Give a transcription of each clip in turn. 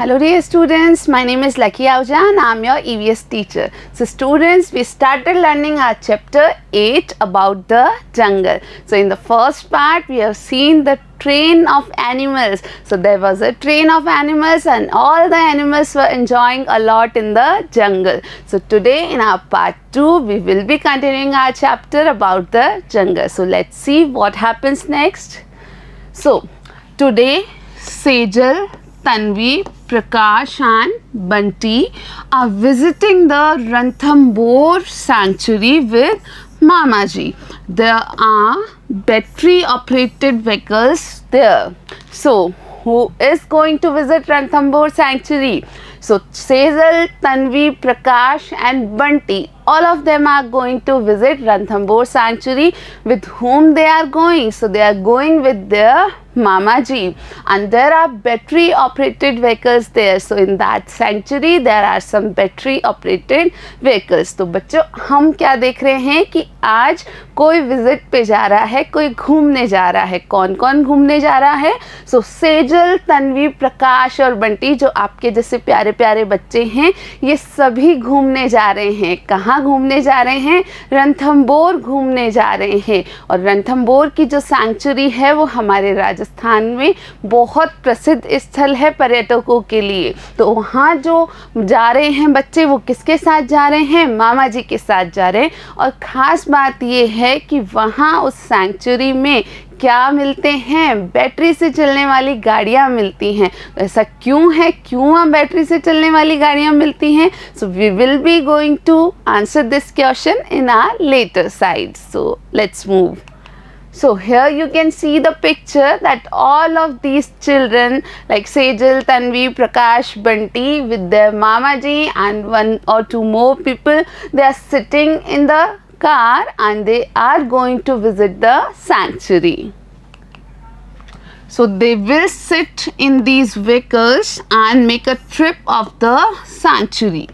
Hello dear students, my name is Lucky Ahuja and I am your EVS teacher. So students, we started learning our chapter 8 about the jungle. So in the first part, we have seen the train of animals. So there was a train of animals and all the animals were enjoying a lot in the jungle. So today in our part 2, we will be continuing our chapter about the jungle. So let's see what happens next. So today, Sejal, Tanvi, Prakash and Bunty are visiting the Ranthambore sanctuary with Mamaji. There are battery operated vehicles there. So who is going to visit Ranthambore sanctuary? So Sejal, Tanvi, Prakash and Bunty, all of them are going to visit Ranthambore sanctuary. With whom they are going? So they are going with their Mamaji, and there are battery operated vehicles there. So in that sanctuary there are some battery operated vehicles. तो बच्चों हम क्या देख रहे हैं कि आज कोई विजिट पे जा रहा है, कोई घूमने जा रहा है. कौन कौन घूमने जा रहा है? सो सेजल, तन्वी, प्रकाश और बंटी जो आपके जैसे प्यारे प्यारे बच्चे हैं, ये सभी घूमने जा रहे हैं. कहाँ घूमने जा रहे हैं? रणथंबोर घूमने जा रहे हैं. और रणथंबोर की जो सैंक्चुरी है वो हमारे राजस्थान में बहुत प्रसिद्ध स्थल है पर्यटकों के लिए. तो वहाँ जो जा रहे हैं बच्चे, वो किसके साथ जा रहे हैं? मामा जी के साथ जा रहे हैं. और ख़ास बात ये है कि वहाँ उस सैंक्चुरी में क्या मिलते हैं? बैटरी से चलने वाली गाड़ियाँ मिलती हैं. तो ऐसा क्यों है? क्यों वहाँ बैटरी से चलने वाली गाड़ियाँ मिलती हैं? So we will be going to answer this question in our later side. So let's move. So here you can see the picture that all of these children like Sejal, Tanvi, Prakash, Bunty with their Mamaji and one or two more people, they are sitting in the car and they are going to visit the sanctuary. So they will sit in these vehicles and make a trip of the sanctuary.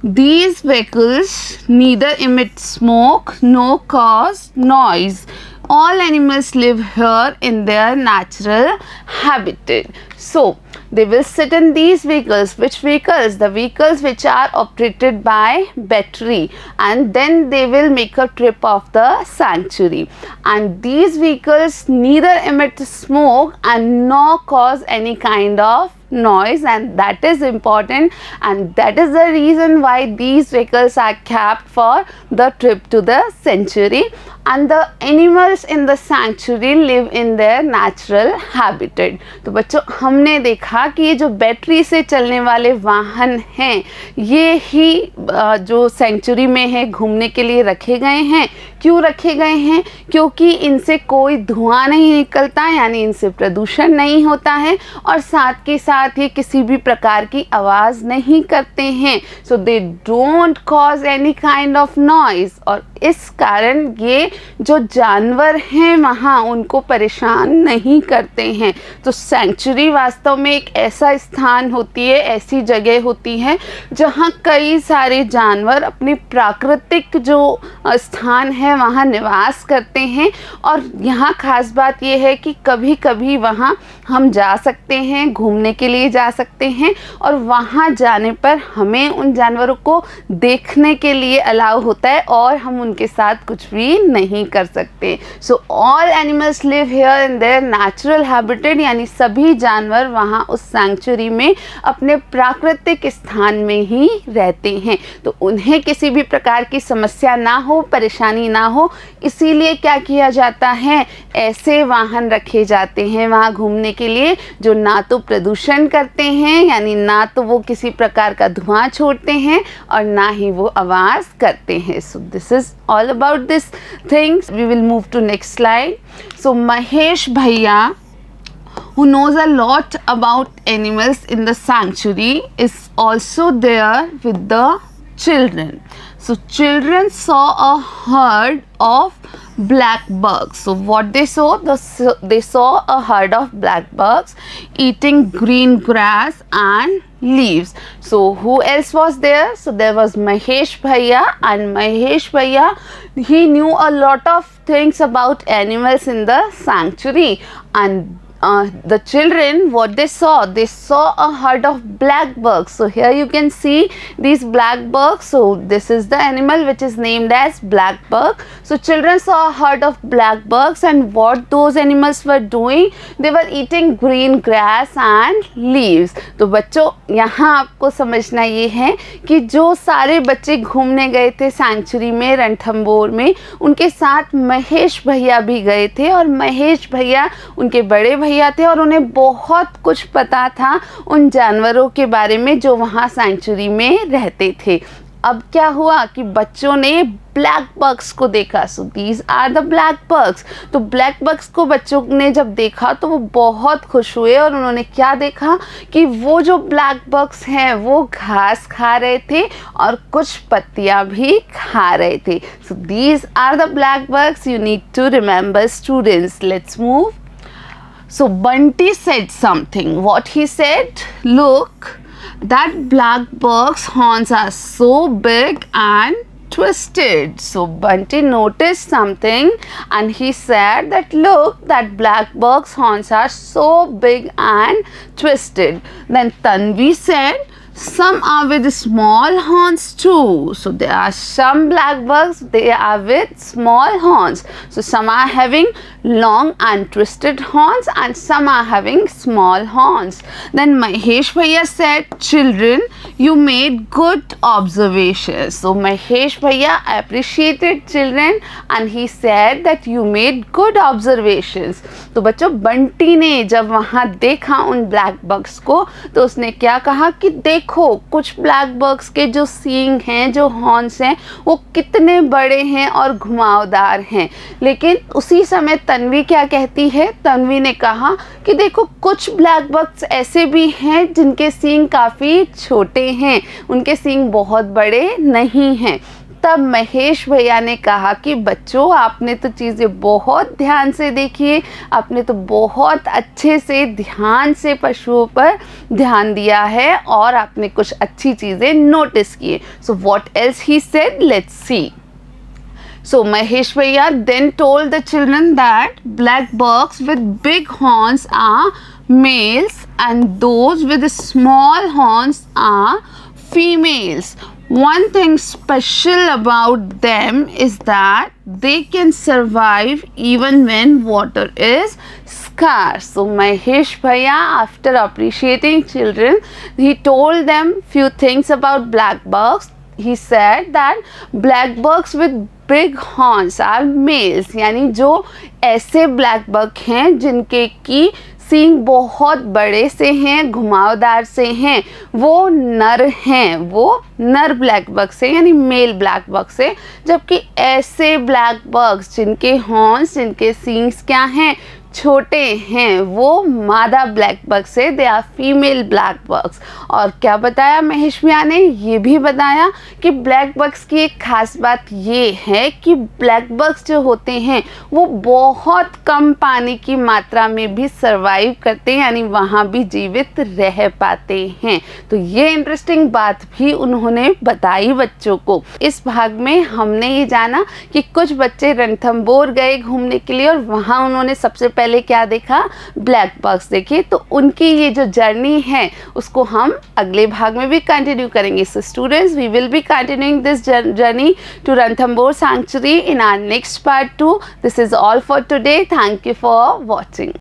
These vehicles neither emit smoke nor cause noise. All animals live here in their natural habitat. So they will sit in these vehicles. Which vehicles? The vehicles which are operated by battery, and then they will make a trip of the sanctuary. And these vehicles neither emit smoke and nor cause any kind of noise, and that is important, and that is the reason why these vehicles are kept for the trip to the sanctuary. And the animals in the sanctuary live in their natural habitat. तो बच्चों हमने देखा कि ये जो battery से चलने वाले वाहन हैं, ये ही जो सेंचुरी में है घूमने के लिए रखे गए हैं. क्यों रखे गए हैं? क्योंकि इनसे कोई धुआं नहीं निकलता, यानी इनसे प्रदूषण नहीं होता है, और साथ के साथ ये किसी भी प्रकार की आवाज़ नहीं करते हैं. So they don't cause any kind of noise. और इस कारण ये जो जानवर हैं वहाँ उनको परेशान नहीं करते हैं. तो सेंचुरी वास्तव में एक ऐसा स्थान होती है, ऐसी जगह होती है जहाँ कई सारे जानवर अपने प्राकृतिक जो स्थान है वहाँ निवास करते हैं. और यहाँ खास बात यह है कि कभी कभी वहाँ हम जा सकते हैं, घूमने के लिए जा सकते हैं, और वहाँ जाने पर हमें उन जानवरों को देखने के लिए अलाउ होता है और हम उनके साथ कुछ भी नहीं कर सकते. So all animals live here in their natural habitat, यानी सभी जानवर वहाँ उस सैंक्चुरी में अपने प्राकृतिक स्थान में ही रहते हैं. तो उन्हें किसी भी प्रकार की समस्या ना हो, परेशानी ना हो, इसीलिए क्या किया जाता है? ऐसे वाहन रखे जाते हैं वहाँ घूमने के लिए जो ना तो प्रदूषण करते हैं, यानी ना तो वो किसी प्रकार का धुआं छोड़ते हैं, और ना ही वो आवाज़ करते हैं. So this is all about this things. We will move to next slide. So Mahesh Bhaiya, who knows a lot about animals in the sanctuary, is also there with the children. So children saw a herd of black bugs. So what they saw? They saw a herd of black bugs eating green grass and leaves. So who else was there? So there was Mahesh Bhaiya, and Mahesh Bhaiya, he knew a lot of things about animals in the sanctuary, and the children, what they saw a herd of black bugs. So here you can see these black bugs. So this is the animal which is named as black bug. So children saw a herd of black bugs, and what those animals were doing, they were eating green grass and leaves. तो बच्चों यहाँ आपको समझना ये है कि जो सारे बच्चे घूमने गए थे सैंक्चुरी में, रणथंबोर में, उनके साथ महेश भैया भी गए थे, और महेश भैया उनके बड़े भैया थे और उन्हें बहुत कुछ पता था उन जानवरों के बारे में जो वहाँ सैंक्चुरी में रहते थे। अब क्या हुआ कि बच्चों ने ब्लैक बग्स को देखा। So these are the black bugs. तो ब्लैक बग्स को बच्चों ने जब देखा तो वो बहुत खुश हुए, और उन्होंने क्या देखा कि वो जो ब्लैक बग्स हैं वो घास खा रहे थे और कुछ पत्तियां भी खा रहे थे। So these are the black bugs you need to remember students. Let's move. So Bunty said something. What he said? Look, that black bug's horns are so big and twisted. So Bunty noticed something and he said that look, that black bug's horns are so big and twisted. Then Tanvi said, some are with small horns too. So there are some black bugs, they are with small horns. So some are having long and twisted horns and some are having small horns. Then Mahesh Bhaiya said, children, you made good observations. So Mahesh Bhaiya appreciated children and he said that you made good observations. तो बच्चों बंटी ने जब वहाँ देखा उन black bugs को तो उसने क्या कहा कि देखो कुछ ब्लैक बग्स के जो सींग हैं, जो हॉर्न्स हैं, वो कितने बड़े हैं और घुमावदार हैं। लेकिन उसी समय तन्वी क्या कहती है, तन्वी ने कहा कि देखो कुछ ब्लैक बग्स ऐसे भी हैं जिनके सींग काफ़ी छोटे हैं, उनके सींग बहुत बड़े नहीं हैं। तब महेश भैया ने कहा कि बच्चों आपने तो चीज़ें बहुत ध्यान से देखी है, आपने तो बहुत अच्छे से ध्यान से पशुओं पर ध्यान दिया है और आपने कुछ अच्छी चीज़ें नोटिस की है। So what else he said, let's see. So Mahesh Bhaiya then told the children that black bugs with big horns are males and those with small horns are females. One thing special about them is that they can survive even when water is scarce. So Mahesh Bhaiya, after appreciating children, he told them few things about black bugs. He said that black bugs with big horns are males, यानी जो ऐसे black bug हैं जिनके की सींग बहुत बड़े से हैं, घुमावदार से हैं, वो नर हैं, वो नर ब्लैक बग से यानी मेल ब्लैक बग से। जबकि ऐसे ब्लैक बग्स जिनके हॉर्न्स, जिनके सींग्स क्या हैं, छोटे हैं, वो मादा ब्लैक बग से, they are female black bugs. और क्या बताया महेश भैया ने, ये भी बताया कि ब्लैक बग्स की एक खास बात ये है कि ब्लैक बग्स जो होते हैं वो बहुत कम पानी की मात्रा में भी सर्वाइव करते हैं, यानी वहाँ भी जीवित रह पाते हैं। तो ये इंटरेस्टिंग बात भी उन्होंने बताई बच्चों को। इस भाग में हमने ये जाना कि कुछ बच्चे रणथंबोर गए घूमने के लिए और वहाँ उन्होंने सबसे पहले क्या देखा, ब्लैक बग्स देखे। तो उनकी ये जो जर्नी है उसको हम अगले भाग में भी कंटिन्यू करेंगे। So students, we will be continuing this journey to Ranthambore sanctuary in our next part 2. This is all for today. Thank you for watching.